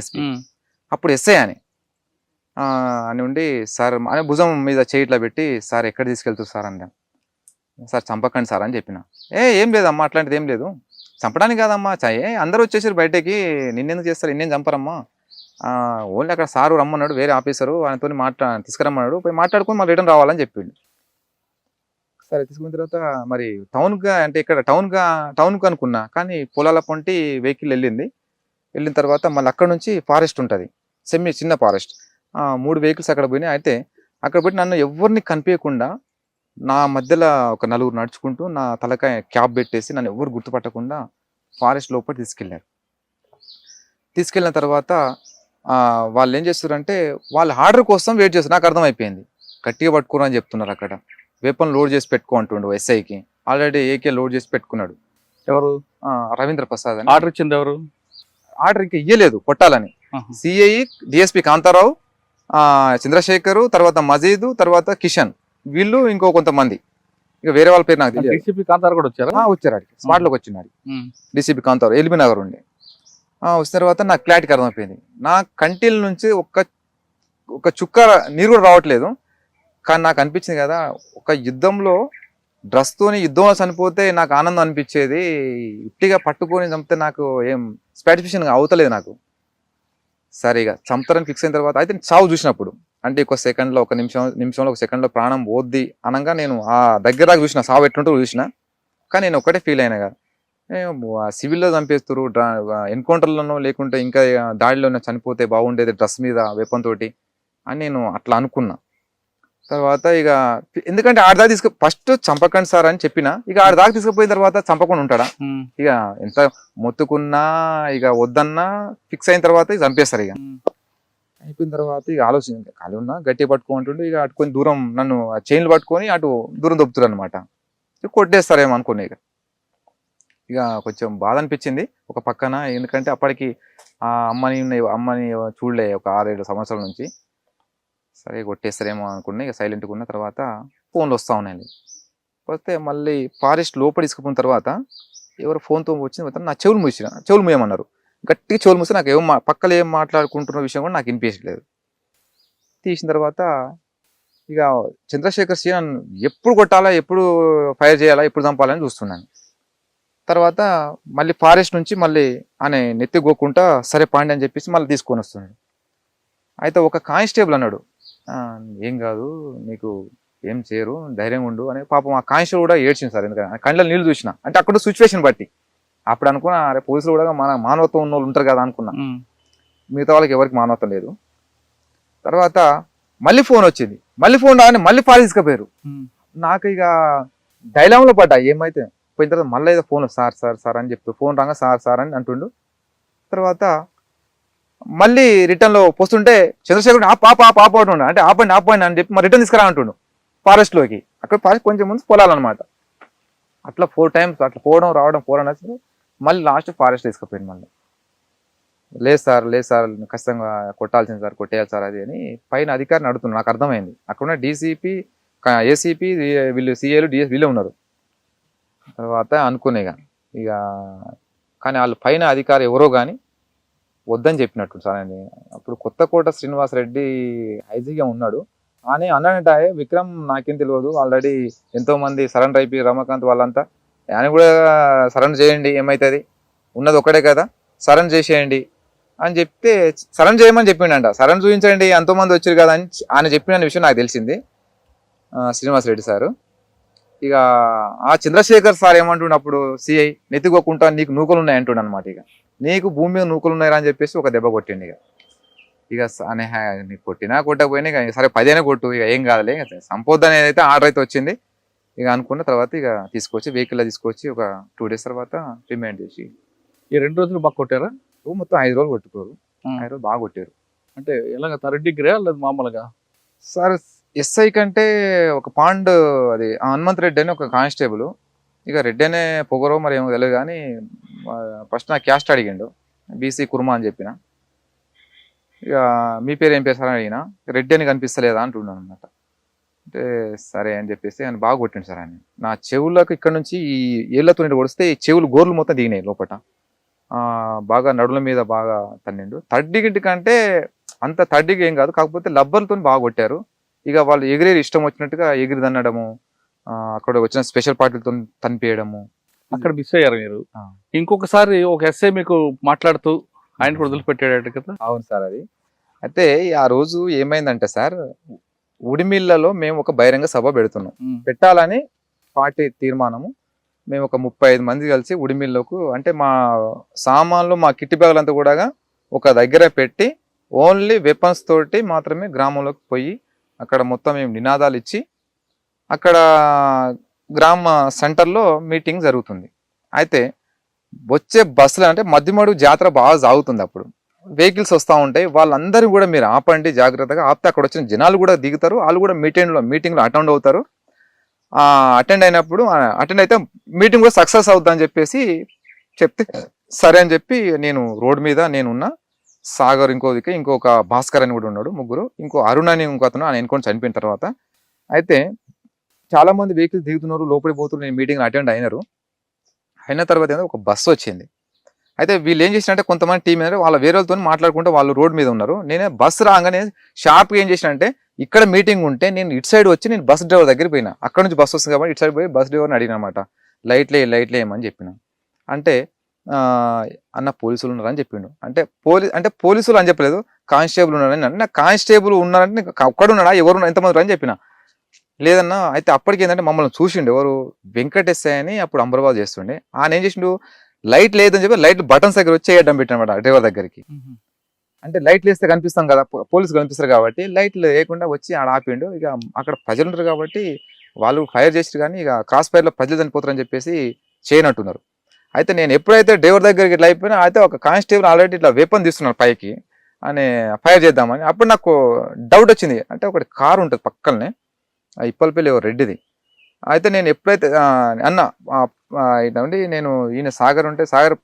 SP. ఉమ్, అప్పుడు SI అని ఉండి సార్ అని భుజం మీద చేయి ఇట్లా పెట్టి సార్ ఎక్కడ తీసుకెళ్తారు సార్ అన్నాను. సార్ చంపకండి సార్ అని చెప్పిన. ఏం లేదమ్మా అట్లాంటిది ఏం లేదు, చంపడానికి కాదమ్మా అందరూ వచ్చేసారు బయటకి, నిన్నెందుకు చేస్తారు, నిన్నేం చంపరమ్మా, ఓన్లీ అక్కడ సారు రమ్మన్నాడు, వేరే ఆఫీసరు ఆయనతో తీసుకురమ్మన్నాడు, పోయి మాట్లాడుకొని మళ్ళీ రిటర్న్ రావాలని చెప్పిండు. సరే తీసుకున్న తర్వాత మరి టౌన్గా అంటే ఇక్కడ టౌన్కు అనుకున్నా, కానీ పొలాల పొంటి వెహికల్ వెళ్ళిన తర్వాత మళ్ళీ అక్కడ నుంచి ఫారెస్ట్ ఉంటుంది, చిన్న ఫారెస్ట్. 3 వెహికల్స్ అక్కడ పోయినాయి. అయితే అక్కడ పోయి నన్ను ఎవరిని కనిపించకుండా నా మధ్యలో ఒక 4 నడుచుకుంటూ నా తలకాయ క్యాప్ పెట్టేసి నన్ను ఎవరు గుర్తుపట్టకుండా ఫారెస్ట్ లోపల తీసుకెళ్ళిన తర్వాత వాళ్ళు ఏం చేస్తారంటే వాళ్ళ ఆర్డర్ కోసం వెయిట్ చేస్తారు. నాకు అర్థమైపోయింది, గట్టిగా పట్టుకోరు అని చెప్తున్నారు. అక్కడ వెపన్ లోడ్ చేసి పెట్టుకో అంటుండు ఎస్ఐకి. ఆల్రెడీ ఏకే లోడ్ చేసి పెట్టుకున్నాడు. ఎవరు? రవీంద్ర ప్రసాద్ అని. ఆర్డర్ ఇచ్చింది ఎవరు? ఆర్డర్ ఇంకా ఇయ్యలేదు కొట్టాలని. సిఐ, డిఎస్పి కాంతారావు, చంద్రశేఖరు, తర్వాత మజీద్, తర్వాత కిషన్, వీళ్ళు ఇంకో కొంతమంది, ఇక వేరే వాళ్ళ పేరు నాకు తెలియదు. డీసీపీ కాంతారావు కూడా వచ్చారా? వచ్చారు, స్పాట్ లోకి వచ్చినాడు డిసిపి కాంతారావు, ఎల్బీ నగర్ ఉండే. వచ్చిన తర్వాత నాకు క్లారిటీకి అర్థమైపోయింది. నా కంటిల నుంచి ఒక చుక్క నీరు కూడా రావట్లేదు. కానీ నాకు అనిపించింది కదా, ఒక యుద్ధంలో డ్రస్తోని యుద్ధంలో చనిపోతే నాకు ఆనందం అనిపించేది, ఉట్టిగా పట్టుకొని చంపితే నాకు ఏం సాటిస్ఫాక్షన్ అవుతలేదు నాకు. సరే ఇక చంపుతారని ఫిక్స్ అయిన తర్వాత అయితే చావు చూసినప్పుడు, అంటే ఒక సెకండ్లో, ఒక నిమిషంలో ఒక సెకండ్లో ప్రాణం పోద్ది అనగా నేను ఆ దగ్గర దాకా చూసిన, సావు ఎట్లుంటో చూసిన. కానీ నేను ఒకటే ఫీల్ అయినా కదా, సివిల్లో చంపేస్తారు, ఎన్కౌంటర్లోనో లేకుంటే ఇంకా దాడిలోనో చనిపోతే బాగుండేది డ్రెస్ మీద వెపన్ తోటి అని నేను అట్లా అనుకున్నా. తర్వాత ఇక ఎందుకంటే ఆడదాకా ఫస్ట్ చంపకండి సార్ అని చెప్పిన, ఇక ఆడదాకా తీసుకుపోయిన తర్వాత చంపకుండా ఉంటాడా? ఇక ఎంత మొత్తుకున్నా ఇక వద్దన్నా ఫిక్స్ అయిన తర్వాత ఇక చంపేస్తారు. ఇక అయిపోయిన తర్వాత ఇక ఆలోచన ఖాళీ ఉన్నా గట్టిగా పట్టుకుంటుండే, ఇక అటుకొని దూరం నన్ను చైన్లు పట్టుకొని అటు దూరం దొబ్బుతారు అనమాట. కొట్టేస్తారేమో అనుకున్నా. ఇక కొంచెం బాధ అనిపించింది ఒక పక్కన, ఎందుకంటే అప్పటికి ఆ అమ్మని చూడలే ఒక 6-7 సంవత్సరాల నుంచి. సరే కొట్టేస్తారేమో అనుకున్నా. ఇక సైలెంట్గా ఉన్న తర్వాత ఫోన్లు వస్తూ ఉన్నాయండి. వస్తే మళ్ళీ ఫారెస్ట్ లోపల తీసుకుపోయిన తర్వాత ఎవరు ఫోన్తో వచ్చిన నా చెవులు మూయమన్నారు. గట్టిగా చెవులు మూస్తే నాకు పక్కన ఏం మాట్లాడుకుంటున్న విషయం కూడా నాకు వినిపించలేదు. తీసిన తర్వాత ఇక చంద్రశేఖర్ సి నన్ను ఎప్పుడు కొట్టాలా, ఎప్పుడు ఫైర్ చేయాలా, ఎప్పుడు చంపాలని చూస్తున్నాను. తర్వాత మళ్ళీ ఫారెస్ట్ నుంచి మళ్ళీ ఆయన నెత్తిగోకుంటా సరే పాండి అని చెప్పేసి మళ్ళీ తీసుకొని వస్తున్నాడు. అయితే ఒక కానిస్టేబుల్ అన్నాడు, ఏం కాదు నీకు ఏం చేయరు, ధైర్యంగా ఉండు అని. పాపం ఆ కానిస్టేబుల్ కూడా ఏడ్చింది సార్, ఎందుకంటే కళ్ళలో నీళ్ళు చూసిన. అంటే అక్కడ సిచ్యువేషన్ బట్టి అప్పుడు అనుకున్నా, అరే పోలీసులు కూడా మన మానవత్వం ఉన్న వాళ్ళు ఉంటారు కదా అనుకున్నా. మిగతా వాళ్ళకి ఎవరికి మానవత్వం లేదు. తర్వాత మళ్ళీ ఫోన్ వచ్చింది, మళ్ళీ ఫోన్ రాగానే మళ్ళీ ఫారెస్ట్ తీసుకుపోయారు. నాకు ఇక డైలామ్లో పడ్డా, ఏమైతే పోయిన తర్వాత మళ్ళీ ఏదో ఫోన్ సార్ అని చెప్తూ ఫోన్ రాగా సార్ అని అంటుండు. తర్వాత మళ్ళీ రిటర్న్లో పోస్తుంటే చంద్రశేఖర్ పాప అంటుండే, అంటే ఆపండి అని చెప్పి మరి రిటర్న్ తీసుకురా అంటుండు ఫారెస్ట్లోకి. అక్కడ ఫారెస్ట్ కొంచెం ముందు పొలాలన్నమాట. అట్లా 4 times అట్లా పోవడం రావడం మళ్ళీ లాస్ట్ ఫారెస్ట్ తీసుకుపోయింది. మళ్ళీ లేదు సార్ ఖచ్చితంగా కొట్టాల్సింది సార్, కొట్టేయాలి సార్ అది అని పైన అధికారిని అడుగుతున్నాడు. నాకు అర్థమైంది అక్కడున్న డీసీపీ, ఏసీపీ, వీళ్ళు సిఏలు, డిఎస్ వీళ్ళే ఉన్నారు. తర్వాత అనుకునే ఇక కానీ వాళ్ళు పైన అధికారి ఎవరో కానీ వద్దని చెప్పినట్టు సార్ అని. అప్పుడు కొత్తకోట శ్రీనివాసరెడ్డి ఐజీగా ఉన్నాడు. అని అన్నాడంట, విక్రమ్ నాకేం తెలియదు, ఆల్రెడీ ఎంతోమంది సరెండర్ అయిపోయి రమాకాంత్ వాళ్ళంతా, ఆయన కూడా సరెండర్ చేయండి, ఏమవుతుంది, ఉన్నది ఒకటే కదా, సరెండర్ చేసేయండి అని చెప్తే సరెండర్ చేయమని చెప్పిండంట. సరెండర్ చూపించండి, ఎంతోమంది వచ్చారు కదా అని ఆయన చెప్పిన విషయం నాకు తెలిసింది శ్రీనివాసరెడ్డి సారు. ఇక ఆ చంద్రశేఖర్ సార్ ఏమంటుండే అప్పుడు సిఐ, నెత్తికోకుండా నీకు నూకలు ఉన్నాయి అంటుండ అనమాట. ఇక నీకు భూమి మీద నూకలు ఉన్నాయా అని చెప్పేసి ఒక దెబ్బ కొట్టిండు. ఇక నీకు కొట్టకపోయినా ఇక సరే 10 అయినా కొట్టు, ఇక ఏం కాదులే, సంపోద్దు అనేది అయితే ఆర్డర్ అయితే వచ్చింది. ఇక అనుకున్న తర్వాత ఇక తీసుకొచ్చి వెహికల్లో తీసుకొచ్చి ఒక 2 days తర్వాత రిమైండ్ చేసి. ఈ 2 రోజులు బాగా కొట్టారా? మొత్తం 5 రోజులు కొట్టుకోరు, 5 రోజులు బాగా కొట్టారు. అంటే ఎలాగ 3rd degree లేదు మామూలుగా? సార్ ఎస్ఐ కంటే ఒక పాండ్ అది హనుమంత్ రెడ్డి అని ఒక కానిస్టేబుల్, ఇక రెడ్డి అనే పొగరో మరి ఏమో తెలియదు కానీ ఫస్ట్ నా క్యాస్ట్ అడిగిండు, బీసీ కుర్మా అని చెప్పిన. ఇక మీ పేరు ఏం పేరు సార్ అని అడిగినా, రెడ్డి అని కనిపిస్తలేదా అంటున్నాను అనమాట. అంటే సరే అని చెప్పేసి ఆయన బాగా కొట్టిండు సార్. ఆయన నా చెవులకు ఇక్కడ నుంచి ఈ ఏళ్లతో కొడిస్తే ఈ చెవులు గోర్లు మొత్తం దిగినాయి లోపల. బాగా నడుల మీద బాగా తన్నిండు. థర్డ్ కంటే అంత థర్డ్గా ఏం కాదు, కాకపోతే లబ్బర్లతో బాగా కొట్టారు. ఇక వాళ్ళు ఎగిరేది ఇష్టం వచ్చినట్టుగా ఎగిరి తన్నడము, అక్కడ వచ్చిన స్పెషల్ పార్టీలతో తనిపేయడము. అక్కడ మిస్ అయ్యారు మీరు. ఆ. ఇంకొకసారి ఒక ఎస్ఐ మీకు మాట్లాడుతూ ఆయన కూడా వదిలిపెట్టాడు కదా. అవును సార్. అది అయితే ఆ రోజు ఏమైందంటే సార్, ఉడిమిల్లలో మేము ఒక బహిరంగ సభ పెడుతున్నాం, పెట్టాలని పార్టీ తీర్మానము. మేము ఒక 35 మంది కలిసి ఉడిమిల్లకు, అంటే మా సామాన్లు మా కిట్టి బ్యాగులంతా కూడా ఒక దగ్గర పెట్టి ఓన్లీ వెపన్స్ తోటి మాత్రమే గ్రామంలోకి పోయి అక్కడ మొత్తం మేము నినాదాలు ఇచ్చి అక్కడ గ్రామ సెంటర్లో మీటింగ్ జరుగుతుంది. అయితే వచ్చే బస్సులు అంటే మధ్యమడు జాతర బాగా సాగుతుంది, అప్పుడు వెహికల్స్ వస్తూ ఉంటాయి. వాళ్ళందరూ కూడా మీరు ఆపండి జాగ్రత్తగా, ఆపితే అక్కడ వచ్చిన జనాలు కూడా దిగుతారు, వాళ్ళు కూడా మీటింగ్లో అటెండ్ అవుతారు. అటెండ్ అయితే మీటింగ్ కూడా సక్సెస్ అవుతుందని చెప్పేసి చెప్తే సరే అని చెప్పి నేను రోడ్ మీద నేనున్నా, సాగర్ ఇంకొక భాస్కర్ అని కూడా ఉన్నాడు, ముగ్గురు, ఇంకో అరుణ్ అని ఇంకో అతను ఆయన ఎన్నుకొని చనిపోయిన తర్వాత. అయితే చాలా మంది వెహికల్స్ దిగుతున్నారు, లోపలికి పోతున్నారు. నేను మీటింగ్ అటెండ్ అయిన తర్వాత ఏదో ఒక బస్సు వచ్చింది. అయితే వీళ్ళు ఏం చేసినంటే కొంతమంది టీం ఏంటంటే వాళ్ళ వేరే వాళ్ళతో మాట్లాడుకుంటే వాళ్ళు రోడ్ మీద ఉన్నారు. నేనే బస్సు రాగానే షార్ప్గా ఏం చేసినంటే, ఇక్కడ మీటింగ్ ఉంటే నేను ఇటు సైడ్ వచ్చి నేను బస్ డ్రైవర్ దగ్గర పోయినా. అక్కడ నుంచి బస్సు వస్తుంది కాబట్టి ఇటు సైడ్ పోయి బస్ డ్రైవర్ని అడిగిన అనమాట, లైట్లు ఏమని చెప్పిన. అంటే అన్న పోలీసులు ఉన్నారని చెప్పిండు. అంటే పోలీసులు అని చెప్పలేదు, కానిస్టేబుల్ ఉన్నారని. నాకు కానిస్టేబుల్ ఉన్నారంటే ఒక్కడున్నాడా, ఎవరు ఎంతమంది అని చెప్పిన. లేదన్నా. అయితే అప్పటికి ఏంటంటే మమ్మల్ని చూసిండు ఎవరు, వెంకటేశ్వర అని అప్పుడు అంబర్బాద్ చేస్తుండే. ఆయన ఏం చేసిండు, లైట్ లేదని చెప్పి లైట్ బటన్స్ దగ్గర వచ్చి వేయడం పెట్టినమాట డ్రైవర్ దగ్గరికి. అంటే లైట్లు వేస్తే కనిపిస్తాం కదా, పోలీసులు కనిపిస్తారు కాబట్టి లైట్లు వేయకుండా వచ్చి ఆడ ఆపిండు. ఇక అక్కడ ప్రజలు ఉంటారు కాబట్టి వాళ్ళు ఫైర్ చేసి కానీ ఇక క్రాస్ ఫైర్లో ప్రజలు చనిపోతారని చెప్పేసి చేయనట్టున్నారు. అయితే నేను ఎప్పుడైతే డ్రైవర్ దగ్గరికి ఇట్లా అయిపోయినా, అయితే ఒక కానిస్టేబుల్ ఆల్రెడీ ఇట్లా వెపన్ తీస్తున్నారు పైకి అని ఫైర్ చేద్దామని. అప్పుడు నాకు డౌట్ వచ్చింది, అంటే ఒకటి కారు ఉంటుంది పక్కనే, ఇప్పలపల్లి రెడ్డిది. అయితే నేను ఎప్పుడైతే ఇట్లాండి నేను ఈయన సాగర్ ఉంటే సాగర్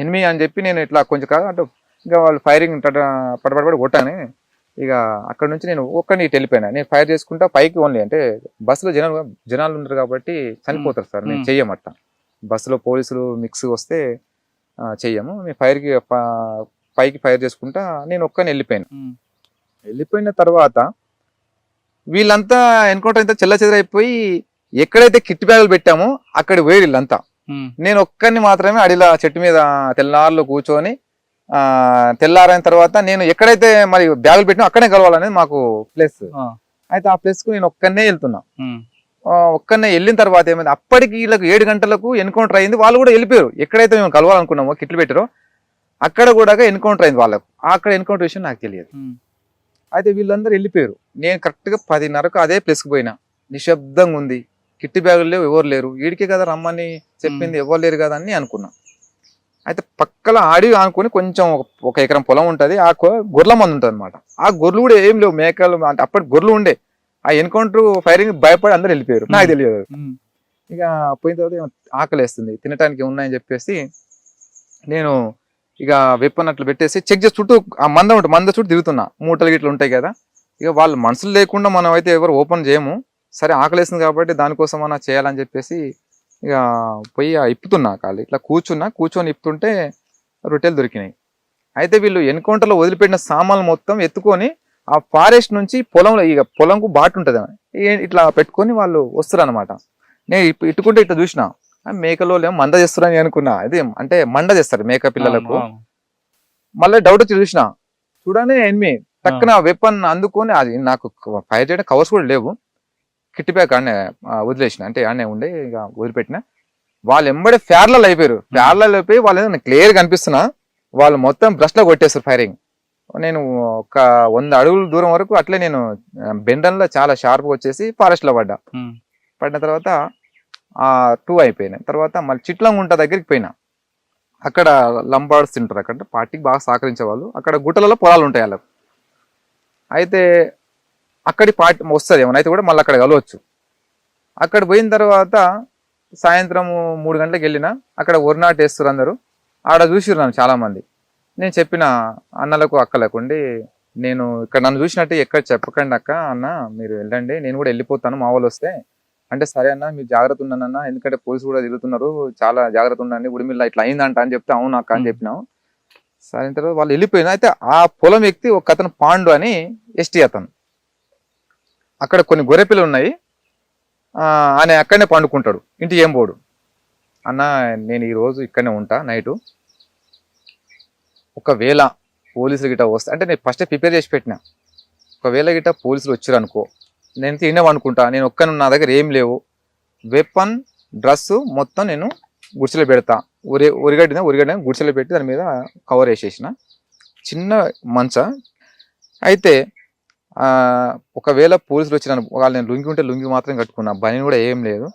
ఎనిమి అని చెప్పి నేను ఇట్లా కొంచెం కాదు అంటే ఇంకా వాళ్ళు ఫైరింగ్ పడబడి కొట్టాను. ఇక అక్కడ నుంచి నేను ఒక్కడిని ఇటు వెళ్ళిపోయినా. నేను ఫైర్ చేసుకుంటా పైకి ఓన్లీ, అంటే బస్సులో జనాలు ఉంటారు కాబట్టి చనిపోతారు సార్, నేను చెయ్యమట్ట. బస్సులో పోలీసులు మిక్స్ వస్తే చెయ్యము, మేము పైకి ఫైర్ చేసుకుంటా నేను ఒక్కని వెళ్ళిపోయిన తర్వాత వీళ్ళంతా ఎన్కౌంటర్ అంతా చెల్లచెదరైపోయి ఎక్కడైతే కిట్ బ్యాగులు పెట్టామో అక్కడ పోయి వీళ్ళంతా. నేను ఒక్కరిని మాత్రమే అడిలా చెట్టు మీద తెల్లారులో కూర్చొని, తెల్లారైన తర్వాత నేను ఎక్కడైతే మరి బ్యాగులు పెట్టినా అక్కడే కలవాలనేది మాకు ప్లేస్. అయితే ఆ ప్లేస్ కు నేను ఒక్కనే వెళ్తున్నా. ఒక్కనే వెళ్ళిన తర్వాత ఏమైంది, అప్పటికి వీళ్ళకి 7 గంటలకు ఎన్కౌంటర్ అయింది. వాళ్ళు కూడా వెళ్ళిపోయారు. ఎక్కడైతే మేము కలవాలనుకున్నామో కిట్లు పెట్టారో అక్కడ కూడా ఎన్కౌంటర్ అయింది వాళ్ళకు. అక్కడ ఎన్కౌంటర్ విషయం నాకు తెలియదు. అయితే వీళ్ళందరూ వెళ్ళిపోయారు. నేను కరెక్ట్గా 10:30కు అదే ప్లేస్కి పోయినా. నిశ్శబ్దంగా ఉంది, కిట్టి బ్యాగులు లేవు, ఎవరు లేరు. వీడికే కదా రమ్మని చెప్పింది, ఎవరు లేరు కదా అని అనుకున్నా. అయితే పక్కల అడవి అనుకుని కొంచెం 1 ఎకరం పొలం ఉంటుంది, ఆ గొర్రెల మంది ఉంటుంది అనమాట. ఆ గొర్రెలు కూడా ఏం లేవు, మేకలు అంటే అప్పటి గొర్రెలు ఉండే. ఆ ఎన్కౌంటర్ ఫైరింగ్ భయపడి అందరు వెళ్ళిపోయారు, నాకు తెలియదు. ఇక పోయిన తర్వాత ఆకలేస్తుంది, తినడానికి ఉన్నాయని చెప్పేసి నేను ఇక వెపన్ అట్లా పెట్టేసి చెక్ చేసి చుట్టూ ఆ మంద చుట్టూ తిరుగుతున్నా. మూటలు గిట్లు ఉంటాయి కదా, ఇక వాళ్ళు మనుషులు లేకుండా మనం అయితే ఎవరు ఓపెన్ చేయము. సరే ఆకలేస్తుంది కాబట్టి దానికోసం అన్నా చేయాలని చెప్పేసి ఇక పోయి ఇప్పుతున్నా కాళ్ళు. ఇట్లా కూర్చొని ఇప్పుతుంటే రొట్టెలు దొరికినాయి. అయితే వీళ్ళు ఎన్కౌంటర్లో వదిలిపెట్టిన సామాన్లు మొత్తం ఎత్తుకొని ఆ ఫారెస్ట్ నుంచి పొలంలో, ఇక పొలంకు బాటు ఉంటుంది, ఇట్లా పెట్టుకొని వాళ్ళు వస్తారు అనమాట. నేను ఇట్టుకుంటే ఇట్లా చూసిన, మేకలో మంద చేస్తారని అనుకున్నా. అది అంటే మండ చేస్తారు మేక పిల్లలకు. మళ్ళీ డౌట్ వచ్చి చూడనే ఎనిమి టక్కున వెపన్ అందుకొని, అది నాకు ఫైర్ చేయడం కవర్స్ కూడా లేవు, కిట్టి బ్యాగ్ ఆడనే వదిలేసిన, అంటే ఆడనే ఉండే ఇక వదిలిపెట్టిన. వాళ్ళు ఎంబడే ఫ్యార్లలో అయిపోయారు. అయిపోయి వాళ్ళు క్లియర్ కనిపిస్తున్నా, వాళ్ళు మొత్తం బ్రష్లో కొట్టేస్తారు ఫైరింగ్. నేను ఒక 100 అడుగుల దూరం వరకు అట్లే నేను బెండన్లో చాలా షార్ప్గా వచ్చేసి ఫారెస్ట్లో పడిన తర్వాత 2 అయిపోయినాయి. తర్వాత మళ్ళీ చిట్లంగుంట దగ్గరికి పోయినా. అక్కడ లంబాడ్స్ తింటారు, అక్కడ పార్టీకి బాగా సహకరించే వాళ్ళు. అక్కడ గుట్టలలో పొలాలు ఉంటాయి వాళ్ళకు. అయితే అక్కడి పార్టీ వస్తుంది ఏమైనా అయితే కూడా మళ్ళీ అక్కడ కలవచ్చు. అక్కడ పోయిన తర్వాత సాయంత్రం 3 గంటలకు వెళ్ళినా, అక్కడ ఒరినాటు వేస్తారు అందరూ. ఆడ చూసిరు నన్ను చాలామంది. నేను చెప్పిన అన్నలకు అక్కలకు ఉండి, నేను ఇక్కడ నన్ను చూసినట్టు ఎక్కడ చెప్పకండి అక్క, అన్న మీరు వెళ్ళండి, నేను కూడా వెళ్ళిపోతాను, మా వాళ్ళు వస్తే అంటే సరే అన్న మీరు జాగ్రత్త ఉన్నానన్న, ఎందుకంటే పోలీసు కూడా తిరుగుతున్నారు, చాలా జాగ్రత్త ఉండండి, ఉడిమిల్లా ఇట్లా అయిందంట అని చెప్తే అవును అక్క అని చెప్పినాం. సరే తర్వాత వాళ్ళు వెళ్ళిపోయినా. అయితే ఆ పొలం వ్యక్తి ఒక అతను పాండు అని ఎస్టీ అతను, అక్కడ కొన్ని గొర్రెపిల్లలు ఉన్నాయి, ఆయన అక్కడనే పండుకుంటాడు, ఇంటికి ఏం పోడు. అన్న నేను ఈ రోజు ఇక్కడనే ఉంటా నైటు, ఒకవేళ పోలీసులు గిట్ట వస్తే, అంటే నేను ఫస్టే ప్రిపేర్ చేసి పెట్టినా, ఒకవేళ గిట్ట పోలీసులు వచ్చారు అనుకో నేను తినే అనుకుంటా, నేను ఒక్కను, నా దగ్గర ఏం లేవు, వెపన్ డ్రెస్ మొత్తం నేను గుడిసెలో పెడతా, ఉరిగడ్డ గుడిసెలో పెట్టి దాని మీద కవర్ వేసేసిన, చిన్న మంచ. అయితే ఒకవేళ పోలీసులు వచ్చిన వాళ్ళు, నేను లుంగి ఉంటే లుంగి మాత్రం కట్టుకున్నా, బని కూడా ఏం లేదు.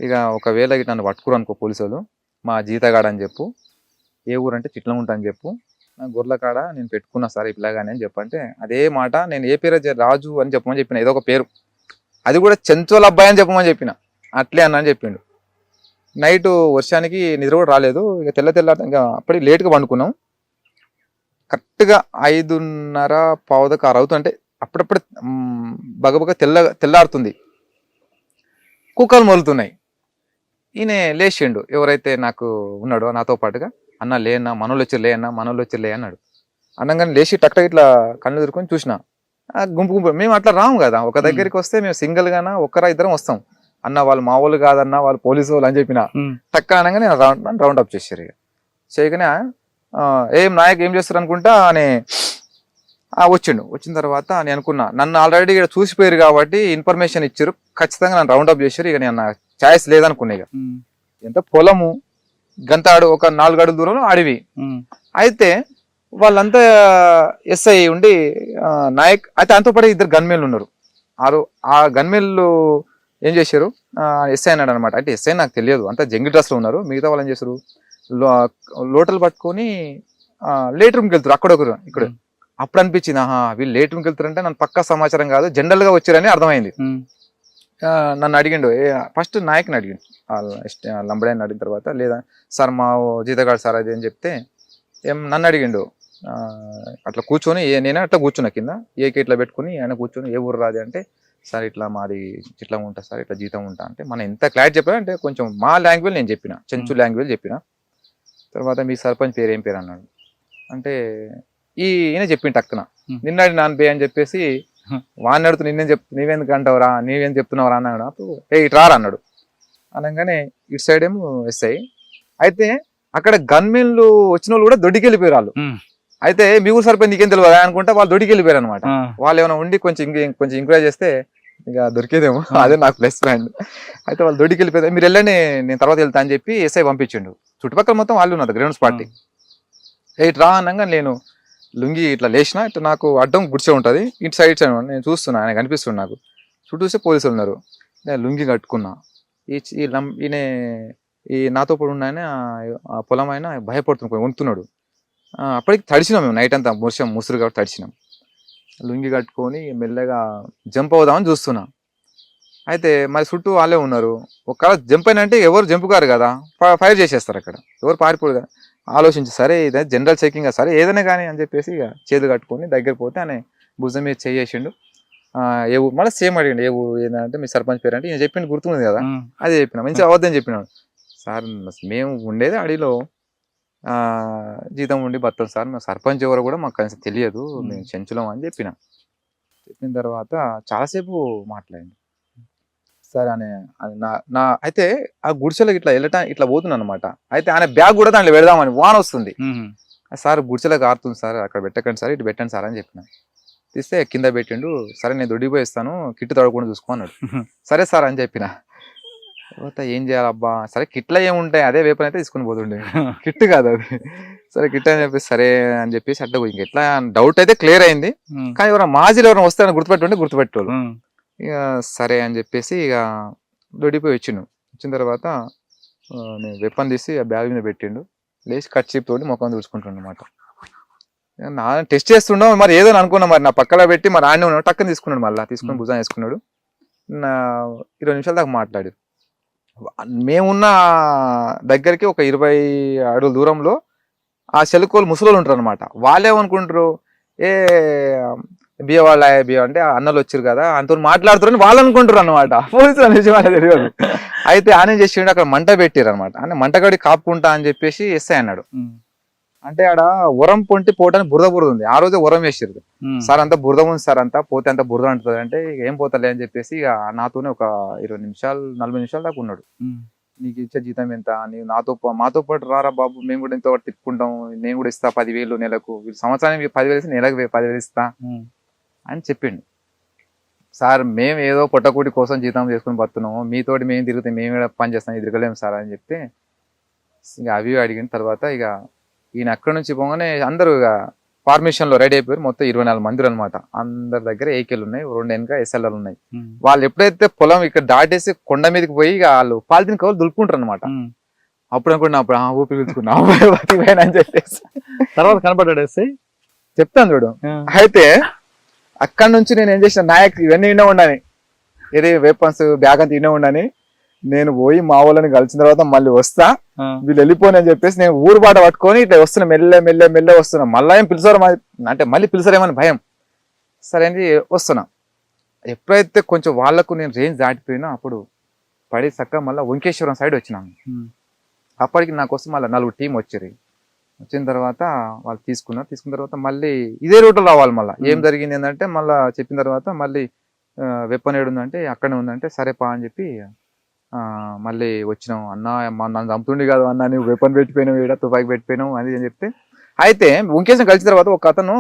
ఇక ఒకవేళ ఇట్లా నన్ను పట్టుకురు అనుకో పోలీసు వాళ్ళు, మా జీతగాడ అని చెప్పు, ఏ ఊరు అంటే చిట్లముంట అని చెప్పు, నా గొర్రెల కాడ నేను పెట్టుకున్నా సార్ ఇట్లాగానే అని చెప్పంటే, అదే మాట నేను ఏ పేరు రాజు అని చెప్పమని చెప్పిన, ఏదో ఒక పేరు, అది కూడా చెంచోల అబ్బాయి అని చెప్పమని చెప్పిన, అట్లే అన్న అని చెప్పిండు. నైట్ వర్షానికి నిద్ర కూడా రాలేదు, ఇక తెల్ల ఇంకా అప్పటికి లేట్గా పండుకున్నాం. కరెక్ట్గా 5:30 6 అవుతుంటే అప్పుడప్పుడు బగబగ తెల్లారుతుంది, కుక్కలు మొలుతున్నాయి. ఈయన లేచిండు, ఎవరైతే నాకు ఉన్నాడో నాతో పాటుగా, అన్న లేనా మనోళ్ళు వచ్చి లే అన్న, మనోళ్ళు వచ్చి లే అన్నాడు. అనగానే లేచి టక్ ఇట్లా కళ్ళు ఎదుర్కొని చూసిన, గుంపు మేము అట్లా రాము కదా, ఒక దగ్గరికి వస్తే మేము సింగిల్ గానా ఒక్కరా ఇద్దరం వస్తాం, అన్న వాళ్ళు మా వాళ్ళు కాదన్న వాళ్ళు పోలీసు వాళ్ళు అని చెప్పిన, టక్క అనగానే రౌండ్ అప్ చేశారు. ఇక చేయగానే ఏం నాయక్ ఏం చేస్తారు అనుకుంటా అని వచ్చిండు. వచ్చిన తర్వాత నేను అనుకున్నా, నన్ను ఆల్రెడీ ఇక్కడ చూసిపోయారు కాబట్టి ఇన్ఫర్మేషన్ ఇచ్చారు, ఖచ్చితంగా నన్ను రౌండ్ అప్ చేశారు. ఇక నేను ఛాయిస్ లేదనుకున్నా. ఇక ఎంత పొలము గంతాడు, ఒక 4 అడుగుల దూరంలో అడవి. అయితే వాళ్ళంతా ఎస్ఐ ఉండి నాయక్, అయితే అంతో పాటు 2 గన్మెన్లు ఉన్నారు. ఆ గన్మెన్లు ఏం చేశారు, ఎస్ఐ అన్నాడు అనమాట. అంటే ఎస్ఐ నాకు తెలియదు, అంతా జంగి డ్రెస్ లో ఉన్నారు. మిగతా వాళ్ళు ఏం చేశారు, లోటలు పట్టుకొని లేట్ రూమ్కి వెళ్తారు, అక్కడొకరు ఇక్కడ. అప్పుడు అనిపించింది, వీళ్ళు లేట్ రూమ్కి వెళ్తారంటే నన్ను పక్కా సమాచారం కాదు, జనరల్ గా వచ్చారని అర్థమైంది. నన్ను అడిగిండు, ఫస్ట్ నాయకుని అడిగిండు, లంబడాన్ని అడిగిన తర్వాత, లేదా సార్ మా జీతగాడు సార్ అది అని చెప్తే, నన్ను అడిగిండు, అట్లా కూర్చొని నేనే అట్లా కూర్చున్నా కింద, ఏకే ఇట్లా పెట్టుకుని ఆయన కూర్చొని ఏ ఊరు రాది అంటే, సార్ ఇట్లా మాది ఇట్లా ఉంటా సార్, ఇట్లా జీతం ఉంటా అంటే, మనం ఎంత క్లారిటీ చెప్పా అంటే కొంచెం మా లాంగ్వేజ్ నేను చెప్పిన, చెంచు లాంగ్వేజ్ చెప్పిన. తర్వాత మీ సర్పంచ్ పేరు ఏం పేరు అన్నాడు. అంటే ఈయన చెప్పిండు టక్కున, నిన్నాడు నాన్న బే అని చెప్పేసి, వాడిని అడుగుతూ నీవెందుకు అంటావురా, నీవేం చెప్తున్నావురా అన్నాడు. అప్పుడు ఇటు రారా అన్నాడు. అనగానే ఇటు సైడ్ ఏమో ఎస్ఐ. అయితే అక్కడ గన్మెన్లు వచ్చిన వాళ్ళు కూడా దొడ్డికి వెళ్ళిపోయారు వాళ్ళు. అయితే మీ ఊరు సరిపోయి నీకేం తెలియదు అనుకుంటా వాళ్ళు దొడ్డికి వెళ్ళిపోయారు అనమాట. వాళ్ళు ఏమైనా ఉండి కొంచెం ఎంకరేజ్ చేస్తే ఇక దొరికేదేమో, అదే నాకు ప్లస్ పాయింట్. అయితే వాళ్ళు దొడ్డికి వెళ్ళిపోయారు, మీరు వెళ్ళండి నేను తర్వాత వెళ్తా అని చెప్పి ఎస్ఐ పంపించిండు. చుట్టుపక్కల మొత్తం వాళ్ళు ఉన్నారు, గ్రౌండ్స్ పార్టీ. ఇటు రా అనగా నేను లుంగి ఇట్లా లేచిన, ఇట్లా నాకు అడ్డం గుడిసే ఉంటుంది, ఇటు సైడ్ నేను చూస్తున్నా, ఆయన కనిపిస్తుంది నాకు. చుట్టూ చూస్తే పోలీసులు ఉన్నారు. నేను లుంగి కట్టుకున్నా. ఈయన ఈ నాతో పాటు ఉన్న ఆయన ఆ పొలం ఆయన భయపడుతున్నాడు, వండుతున్నాడు. అప్పటికి తడిచినాం మేము, నైట్ అంతా ముసురు కాబట్టి తడిచినాం. లుంగి కట్టుకొని మెల్లగా జంప్ అవుదామని చూస్తున్నా. అయితే మరి చుట్టూ వాళ్ళే ఉన్నారు. ఒకవేళ జంప్ అయినా అంటే ఎవరు జంప్ కారు కదా, ఫైర్ చేసేస్తారు అక్కడ, ఎవరు పారిపోరు కదా. ఆలోచించి సరే ఇదే జనరల్ చెకింగ్ సరే ఏదైనా కానీ అని చెప్పేసి ఇక చేతులు కట్టుకొని దగ్గర పోతే ఆయన భుజం మీద చేసేసిండు. ఏ ఊరు మళ్ళీ సేమ్ అడిగిండు, ఏ ఊరు ఏంటంటే మీ సర్పంచ్ పేరు అంటే ఈయన చెప్పిండు, గుర్తుంది కదా, అదే చెప్పిన. మంచిగా అవద్దని చెప్పినాడు. సార్ మేము ఉండేది అడవిలో, జీతం ఉండి బతాం సార్, మేము సర్పంచ్ ఎవరో కూడా మాకు కనీసం తెలియదు, మేము చెంచులం అని చెప్పిన. చెప్పిన తర్వాత చాలాసేపు మాట్లాడింది. సరే అని నా అయితే ఆ గుడిసెలకు ఇట్లా ఇట్లా పోతున్నాను అనమాట. అయితే ఆయన బ్యాగ్ కూడా దాంట్లో పెడదామని, వాన వస్తుంది. సార్ గుడిసెలకు ఆరుతుంది సార్, అక్కడ పెట్టకండి సార్, ఇటు పెట్టండి సార్ అని చెప్పిన. తీస్తే కింద పెట్టిండు. సరే నేను దొడ్డిపోయి ఇస్తాను, కిట్టు తడకుండా చూసుకో అన్నాడు. సరే సార్ అని చెప్పిన. తర్వాత ఏం చేయాలబ్బా, సరే కిట్లో ఏముంటాయి, అదే వేపన్ అయితే తీసుకుని పోతుండే, కిట్టు కాదు అది. సరే కిట్ అని చెప్పేసి సరే అని చెప్పేసి అట్లా ఇంక ఎట్లా డౌట్ అయితే క్లియర్ అయింది. కానీ ఎవరైనా మాజీలు ఎవరైనా వస్తారని గుర్తుపెట్టేవాళ్ళు. ఇక సరే అని చెప్పేసి ఇక దొడిపోయి వచ్చిండు. వచ్చిన తర్వాత నేను వెపన్ తీసి ఆ బ్యాగ్ మీద పెట్టిండు. లేచి కట్ తోటి ముఖం చూసుకుంటుండ అనమాట. నా టెస్ట్ చేస్తుండవు మరి ఏదో అనుకున్నా, మరి నా పక్కన పెట్టి మరి ఆడనే ఉన్నాడు. టక్కని తీసుకున్నాడు, మళ్ళీ తీసుకుని భుజం వేసుకున్నాడు. 20 నిమిషాల దాకా మాట్లాడారు. మేమున్న దగ్గరికి ఒక 20 అడుగుల దూరంలో ఆ చెలుకోలు ముసలోళ్ళు ఉంటారు అనమాట. వాళ్ళేమనుకుంటారు, ఏ బియ్య వాళ్ళ బియ్య అంటే అన్నలు వచ్చారు కదా అంత మాట్లాడుతారని వాళ్ళు అనుకుంటారు అనమాట. పోలీసులు అనేసి వాళ్ళకి తెలియదు. అయితే ఆయన ఏం చేసిండు, అక్కడ మంట పెట్టారు అనమాట. అంటే మంటగడి కాపుకుంటా అని చెప్పేసి ఎస్ఐ అన్నాడు. అంటే ఆడ ఉరం పొంటి పోవడానికి బురద ఉంది. ఆ రోజే ఉరం వేసారు. సార్ అంతా బురద ఉంది సార్, అంతా పోతే అంత బురద అంటుంది. అంటే ఇక ఏం పోతలే అని చెప్పేసి ఇక నాతోనే ఒక 20 నిమిషాలు 40 నిమిషాల దాకా ఉన్నాడు. నీకు ఇచ్చే జీతం ఎంత, నీవు మాతో పాటు రారా బాబు, మేము కూడా ఇంత తిప్పుకుంటాం, నేను కూడా ఇస్తా 10,000 నెలకు, సంవత్సరానికి 10,000 ఇస్తా, నెలకు 10,000 ఇస్తా అని చెప్పిండు. సార్ మేము ఏదో పొట్టకూటి కోసం జీతం చేసుకుని బతున్నాము, మీతోటి మేము తిరుగుతాం, మేము పని చేస్తాం, తిరగలేము సార్ అని చెప్తే ఇక అవి అడిగిన తర్వాత ఇక ఈయన అక్కడి నుంచి పోగానే అందరూ ఇక ఫార్మేషన్ లో రెడీ అయిపోయారు. మొత్తం 24 మంది అనమాట. అందరి దగ్గర ఏకేలు ఉన్నాయి, 2 వెనక ఎస్ఎల్ఆర్ ఉన్నాయి. వాళ్ళు ఎప్పుడైతే పొలం ఇక్కడ దాటేసి కొండ మీదకి పోయి ఇక వాళ్ళు పాలిథిన్ కవర్లు దులుపుకుంటారు అనమాట. అప్పుడు అనుకున్నా, అప్పుడు ఊపిరి పీల్చుకున్నా అని చెప్పేసి తర్వాత కనపడ్డాడు ఎస్ఐ. చెప్తాను చూడు. అయితే అక్కడ నుంచి నేను ఏం చేసిన, నాయక్ ఇవన్నీ వినే ఉండని, ఇది వెపన్స్ బ్యాగ్ అంతా వినే ఉండని, నేను పోయి మా వాళ్ళని కలిసిన తర్వాత మళ్ళీ వస్తా, వీళ్ళు వెళ్ళిపోని అని చెప్పేసి నేను ఊరు బాట పట్టుకొని ఇట్లా వస్తున్నా, మెల్లె వస్తున్నా. మళ్ళీ ఏం పిలిచారు అంటే మళ్ళీ పిలిచారేమని భయం. సరే అని వస్తున్నా. ఎప్పుడైతే కొంచెం వాళ్ళకు నేను రేంజ్ దాటిపోయినా అప్పుడు పడి చక్క మళ్ళీ వెంకేశ్వరం సైడ్ వచ్చినాను. అప్పటికి నాకు వస్తే మళ్ళీ 4 టీం వచ్చారు. వచ్చిన తర్వాత వాళ్ళు తీసుకున్న తర్వాత మళ్ళీ ఇదే రూట్లో రావాలి. మళ్ళీ ఏం జరిగింది ఏంటంటే మళ్ళీ చెప్పిన తర్వాత మళ్ళీ వెపన్ ఏడుందంటే అక్కడే ఉందంటే సరే పా అని చెప్పి మళ్ళీ వచ్చినాం. అన్న నన్ను చంపుతుండే కాదు అన్న, నువ్వు వెపన్ పెట్టిపోయినావు, ఈడ తుపాకి పెట్టిపోయినావు అని చెప్తే. అయితే వెంకేశ్వరం కలిసిన తర్వాత ఒక అతను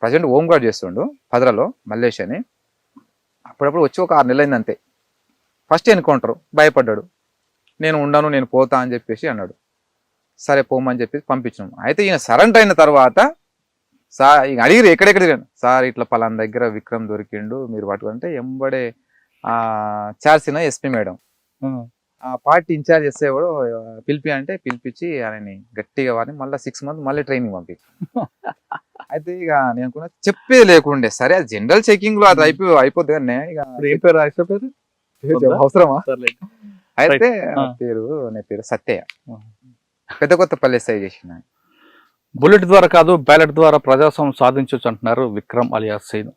ప్రజెంట్ హోమ్ గార్డ్ చేస్తుండు పదరాలో, మల్లేష్ అని. అప్పుడప్పుడు వచ్చి ఒక 6 నెలలు అయింది అంతే. ఫస్ట్ ఎన్కౌంటర్, భయపడ్డాడు. నేను ఉండను, నేను పోతా అని చెప్పేసి అన్నాడు. సరే పోమని చెప్పేసి పంపించినాం. అయితే ఈయన సరెండర్ అయిన తర్వాత సార్ ఇక అడిగిరు ఎక్కడెక్కడ సార్ ఇట్లా పలానా దగ్గర విక్రమ్ దొరికిండు, మీరు పట్టుకుంటే ఎంబడే చార్సిన ఎస్పీ మేడం, ఆ పార్టీ ఇన్ఛార్జ్ చేసేవాడు పిలిపించి ఆయనని గట్టిగా వారిని మళ్ళీ 6 months మళ్ళీ ట్రైనింగ్ పంపించి. అయితే ఇక నేను అనుకున్నా చెప్పేది లేకుండే, సరే అది జనరల్ చెకింగ్ లో అది అయిపోద్ది కానీ ఇక ఏం పేరు అవసరమా. అయితే నీ పేరు సత్యయ్య, పెద్ద కొత్తపల్లి ఎస్ఐ చేసిన. బుల్లెట్ ద్వారా కాదు బ్యాలెట్ ద్వారా ప్రజాస్వామ్యం సాధించవచ్చు అంటున్నారు విక్రమ్ అలియాస్ సైన్.